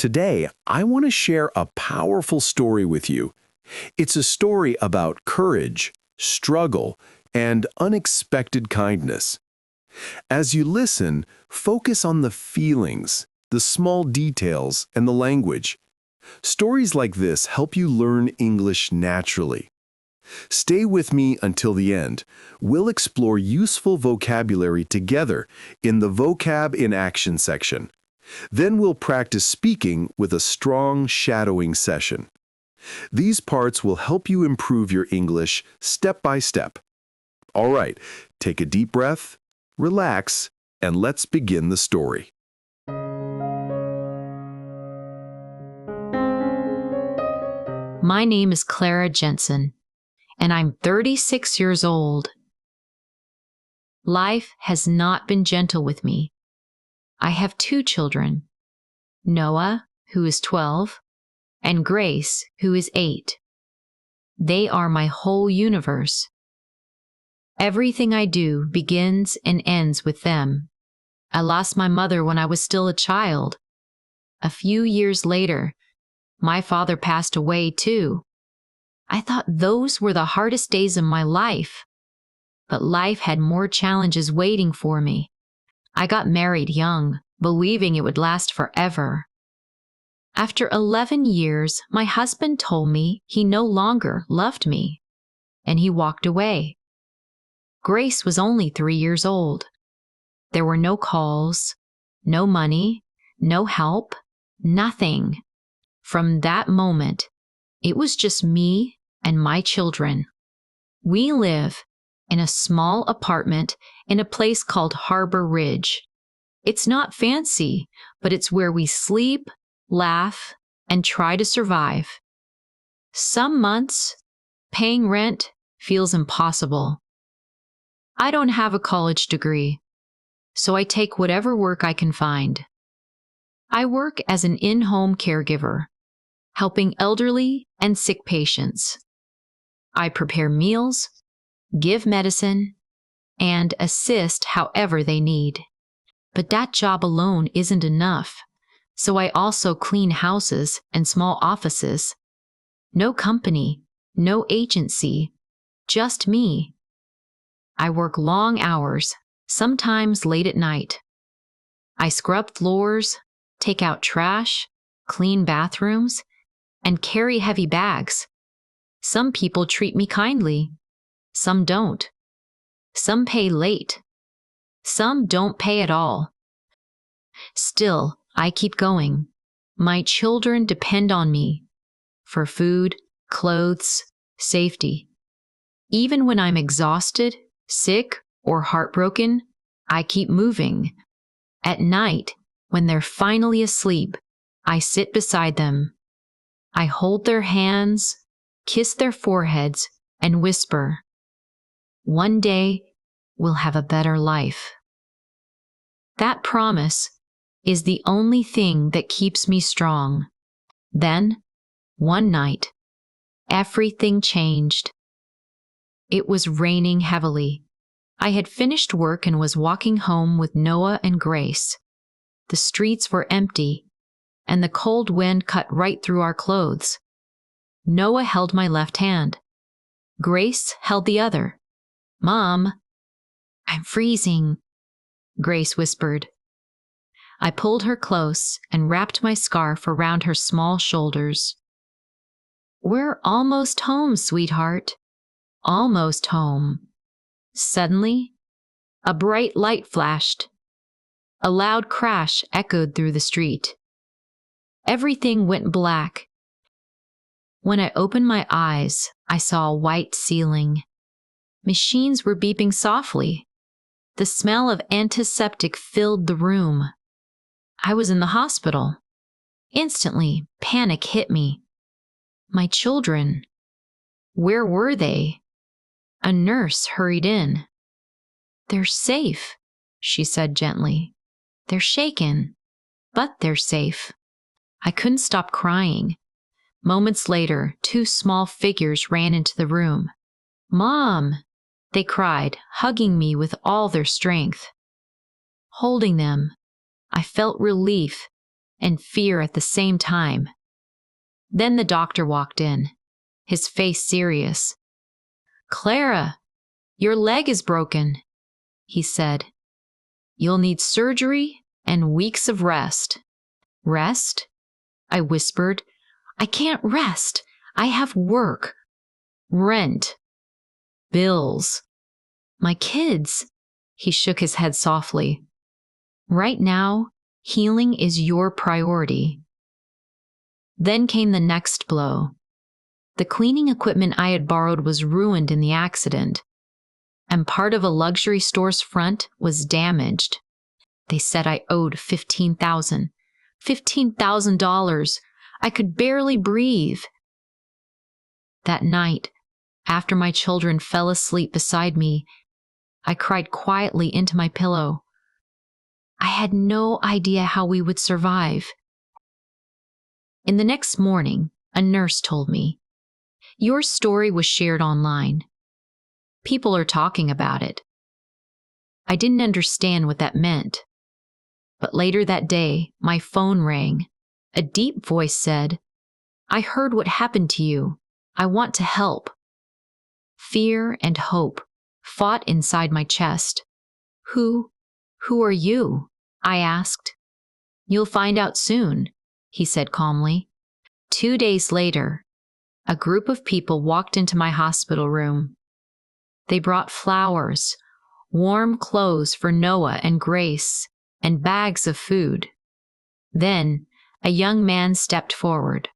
Today, I want to share a powerful story with you. It's a story about courage, struggle, and unexpected kindness. As you listen, focus on the feelings, the small details, and the language. Stories like this help you learn English naturally. Stay with me until the end. We'll explore useful vocabulary together in the Vocab in Action section. Then we'll practice speaking with a strong shadowing session. These parts will help you improve your English step by step. All right, take a deep breath, relax, and let's begin the story. My name is Clara Jensen, and I'm 36 years old. Life has not been gentle with me. I have 2 children, Noah, who is 12, and Grace, who is 8. They are my whole universe. Everything I do begins and ends with them. I lost my mother when I was still a child. A few years later, my father passed away too. I thought those were the hardest days of my life. But life had more challenges waiting for me. I got married young, believing it would last forever. After 11 years, my husband told me he no longer loved me, and he walked away. Grace was only 3 years old. There were no calls, no money, no help, nothing. From that moment, it was just me and my children. We live in a small apartment in a place called Harbor Ridge. It's not fancy, but it's where we sleep, laugh, and try to survive. Some months, paying rent feels impossible. I don't have a college degree, so I take whatever work I can find. I work as an in-home caregiver, helping elderly and sick patients. I prepare meals, give medicine, and assist however they need. But that job alone isn't enough, so I also clean houses and small offices. No company, no agency, just me. I work long hours, sometimes late at night. I scrub floors, take out trash, clean bathrooms, and carry heavy bags. Some people treat me kindly. Some don't. Some pay late. Some don't pay at all. Still, I keep going. My children depend on me for food, clothes, safety. Even when I'm exhausted, sick, or heartbroken, I keep moving. At night, when they're finally asleep, I sit beside them. I hold their hands, kiss their foreheads, and whisper, "One day, we'll have a better life." That promise is the only thing that keeps me strong. Then, one night, everything changed. It was raining heavily. I had finished work and was walking home with Noah and Grace. The streets were empty, and the cold wind cut right through our clothes. Noah held my left hand. Grace held the other. "Mom, I'm freezing," Grace whispered. I pulled her close and wrapped my scarf around her small shoulders. "We're almost home, sweetheart. Almost home." Suddenly, a bright light flashed. A loud crash echoed through the street. Everything went black. When I opened my eyes, I saw a white ceiling. Machines were beeping softly. The smell of antiseptic filled the room. I was in the hospital. Instantly, panic hit me. My children. Where were they? A nurse hurried in. "They're safe," she said gently. "They're shaken, but they're safe." I couldn't stop crying. Moments later, 2 small figures ran into the room. "Mom!" they cried, hugging me with all their strength. Holding them, I felt relief and fear at the same time. Then the doctor walked in, his face serious. "Clara, your leg is broken," he said. "You'll need surgery and weeks of rest." "Rest?" I whispered. "I can't rest. I have work, rent, bills, my kids." He shook his head softly. "Right now, healing is your priority." Then came the next blow. The cleaning equipment I had borrowed was ruined in the accident, and part of a luxury store's front was damaged. They said I owed $15,000. I could barely breathe. That night, after my children fell asleep beside me, I cried quietly into my pillow. I had no idea how we would survive. In the next morning, a nurse told me, "Your story was shared online. People are talking about it." I didn't understand what that meant. But later that day, my phone rang. A deep voice said, "I heard what happened to you. I want to help." Fear and hope fought inside my chest. Who are you?" I asked. "You'll find out soon," he said calmly. 2 days later, a group of people walked into my hospital room. They brought flowers, warm clothes for Noah and Grace, and bags of food. Then, a young man stepped forward.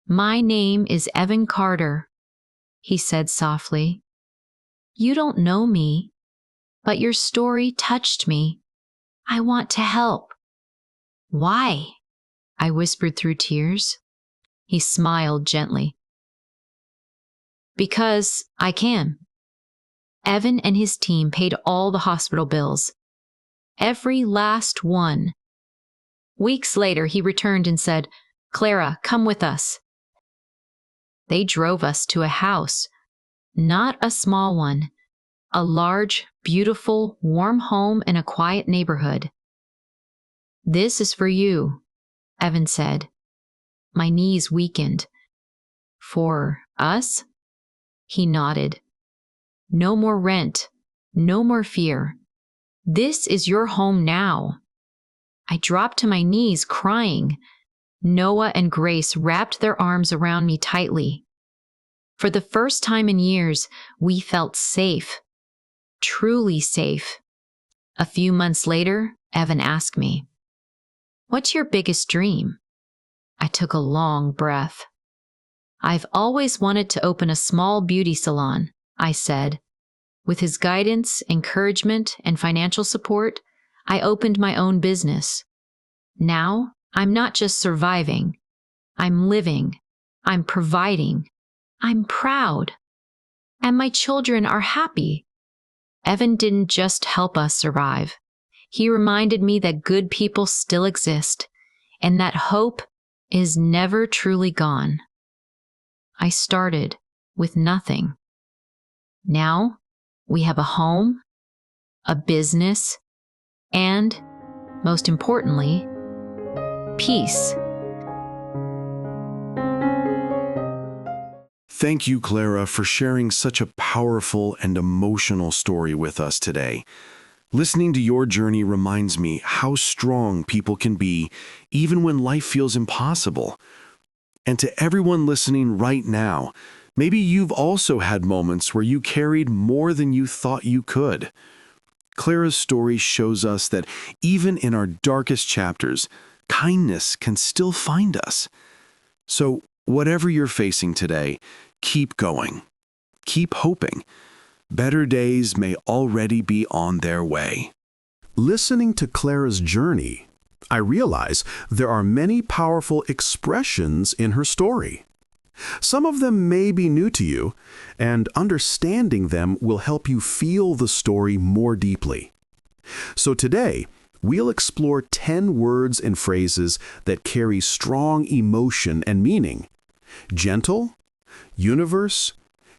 "My name is Evan Carter," he said softly. "You don't know me, but your story touched me. I want to help." "Why?" I whispered through tears. He smiled gently. "Because I can." Evan and his team paid all the hospital bills. Every last one. Weeks later, he returned and said, "Clara, come with us." They drove us to a house, not a small one, a large, beautiful, warm home in a quiet neighborhood. "This is for you," Evan said. My knees weakened. "For us?" He nodded. "No more rent, no more fear. This is your home now." I dropped to my knees, crying. Noah and Grace wrapped their arms around me tightly. For the first time in years, we felt safe, truly safe. A few months later, Evan asked me, "What's your biggest dream?" I took a long breath. "I've always wanted to open a small beauty salon," I said. With his guidance, encouragement, and financial support, I opened my own business. Now, I'm not just surviving. I'm living. I'm providing. I'm proud. And my children are happy. Evan didn't just help us survive. He reminded me that good people still exist, and that hope is never truly gone. I started with nothing. Now, we have a home, a business, and, most importantly, peace. Thank you, Clara, for sharing such a powerful and emotional story with us today. Listening to your journey reminds me how strong people can be, even when life feels impossible. And to everyone listening right now, maybe you've also had moments where you carried more than you thought you could. Clara's story shows us that even in our darkest chapters, kindness can still find us. So, whatever you're facing today, keep going. Keep hoping. Better days may already be on their way. Listening to Clara's journey, I realize there are many powerful expressions in her story. Some of them may be new to you, and understanding them will help you feel the story more deeply. So today, we'll explore 10 words and phrases that carry strong emotion and meaning. Gentle, universe,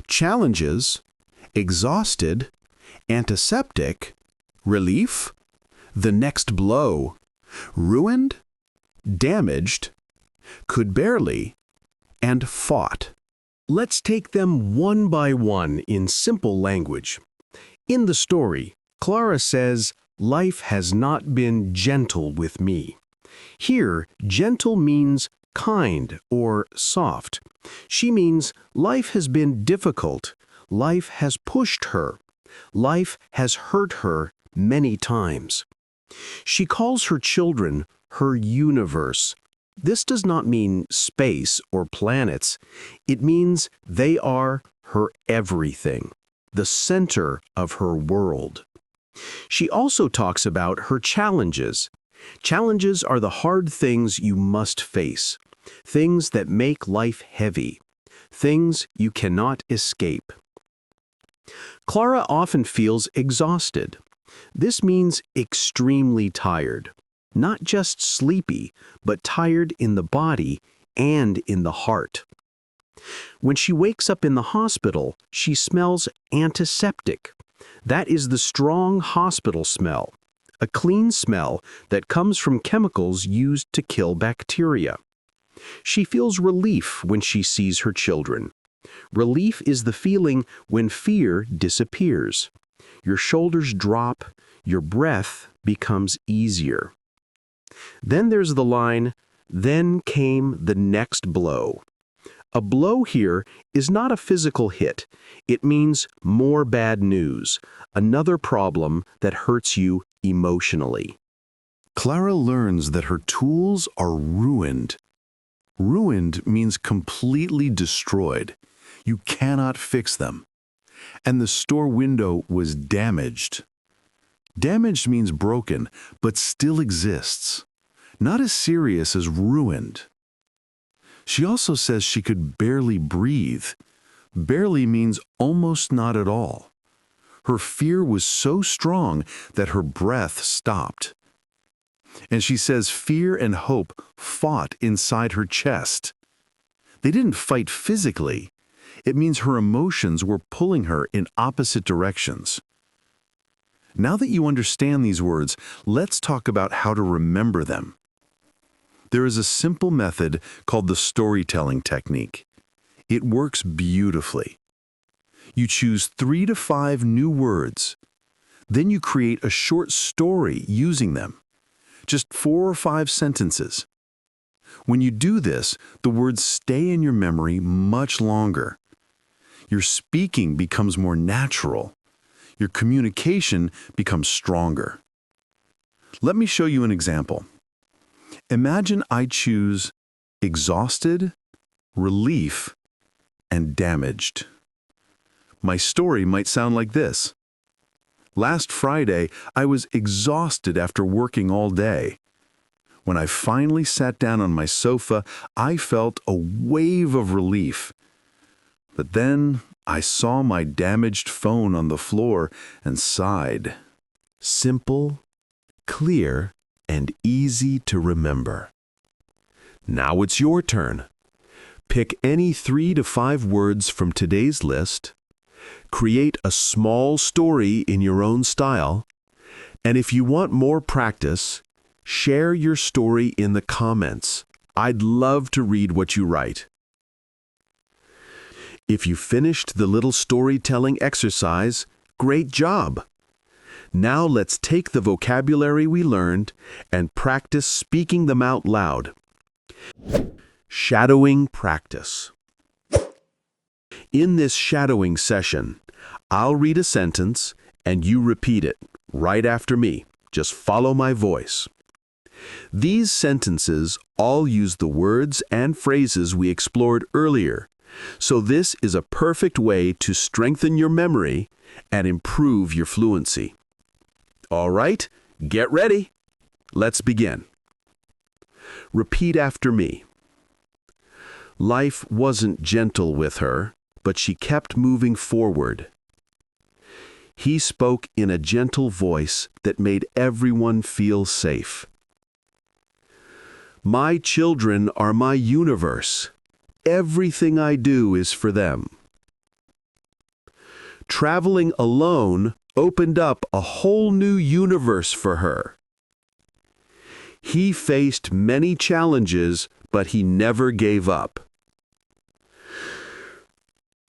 challenges, exhausted, antiseptic, relief, the next blow, ruined, damaged, could barely, and fought. Let's take them one by one in simple language. In the story, Clara says, "Life has not been gentle with me." Here, gentle means kind or soft. She means life has been difficult. Life has pushed her. Life has hurt her many times. She calls her children her universe. This does not mean space or planets. It means they are her everything, the center of her world. She also talks about her challenges. Challenges are the hard things you must face, things that make life heavy, things you cannot escape. Clara often feels exhausted. This means extremely tired, not just sleepy, but tired in the body and in the heart. When she wakes up in the hospital, she smells antiseptic. That is the strong hospital smell, a clean smell that comes from chemicals used to kill bacteria. She feels relief when she sees her children. Relief is the feeling when fear disappears. Your shoulders drop, your breath becomes easier. Then there's the line, "Then came the next blow." A blow here is not a physical hit. It means more bad news, another problem that hurts you emotionally. Clara learns that her tools are ruined. Ruined means completely destroyed. You cannot fix them. And the store window was damaged. Damaged means broken, but still exists. Not as serious as ruined. She also says she could barely breathe. Barely means almost not at all. Her fear was so strong that her breath stopped. And she says fear and hope fought inside her chest. They didn't fight physically. It means her emotions were pulling her in opposite directions. Now that you understand these words, let's talk about how to remember them. There is a simple method called the storytelling technique. It works beautifully. You choose 3 to 5 new words. Then you create a short story using them. Just 4 or 5 sentences. When you do this, the words stay in your memory much longer. Your speaking becomes more natural. Your communication becomes stronger. Let me show you an example. Imagine I choose exhausted, relief, and damaged. My story might sound like this. Last Friday, I was exhausted after working all day. When I finally sat down on my sofa, I felt a wave of relief. But then I saw my damaged phone on the floor and sighed. Simple, clear, and easy to remember. Now it's your turn. Pick any 3 to 5 words from today's list. Create a small story in your own style. And if you want more practice, share your story in the comments. I'd love to read what you write. If you finished the little storytelling exercise, great job! Now let's take the vocabulary we learned and practice speaking them out loud. Shadowing practice. In this shadowing session, I'll read a sentence and you repeat it right after me. Just follow my voice. These sentences all use the words and phrases we explored earlier, so this is a perfect way to strengthen your memory and improve your fluency. All right, get ready. Let's begin. Repeat after me. Life wasn't gentle with her, but she kept moving forward. He spoke in a gentle voice that made everyone feel safe. My children are my universe. Everything I do is for them. Traveling alone opened up a whole new universe for her. He faced many challenges, but he never gave up.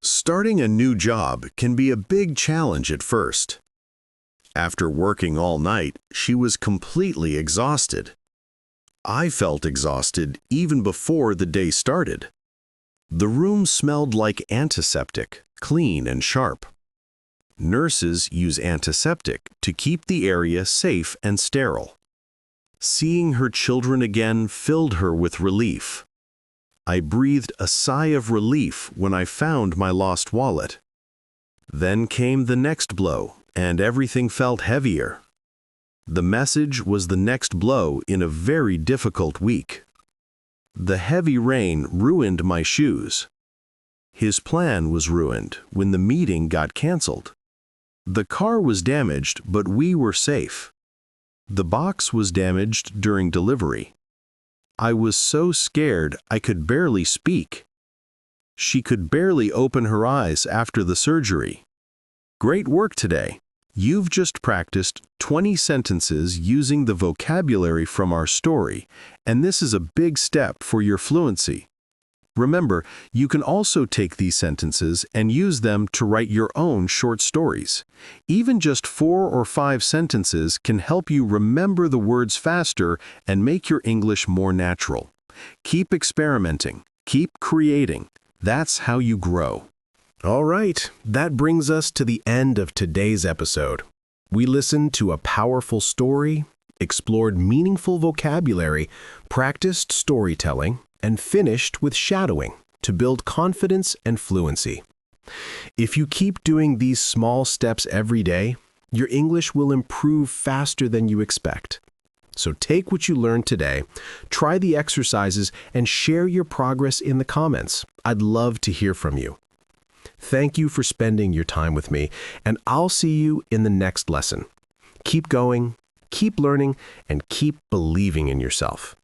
Starting a new job can be a big challenge at first. After working all night, she was completely exhausted. I felt exhausted even before the day started. The room smelled like antiseptic, clean and sharp. Nurses use antiseptic to keep the area safe and sterile. Seeing her children again filled her with relief. I breathed a sigh of relief when I found my lost wallet. Then came the next blow, and everything felt heavier. The message was the next blow in a very difficult week. The heavy rain ruined my shoes. His plan was ruined when the meeting got canceled. The car was damaged, but we were safe. The box was damaged during delivery. I was so scared I could barely speak. She could barely open her eyes after the surgery. Great work today. You've just practiced 20 sentences using the vocabulary from our story, and this is a big step for your fluency. Remember, you can also take these sentences and use them to write your own short stories. Even just 4 or 5 sentences can help you remember the words faster and make your English more natural. Keep experimenting. Keep creating. That's how you grow. All right, that brings us to the end of today's episode. We listened to a powerful story, explored meaningful vocabulary, practiced storytelling, and finished with shadowing to build confidence and fluency. If you keep doing these small steps every day, your English will improve faster than you expect. So take what you learned today, try the exercises, and share your progress in the comments. I'd love to hear from you. Thank you for spending your time with me, and I'll see you in the next lesson. Keep going, keep learning, and keep believing in yourself.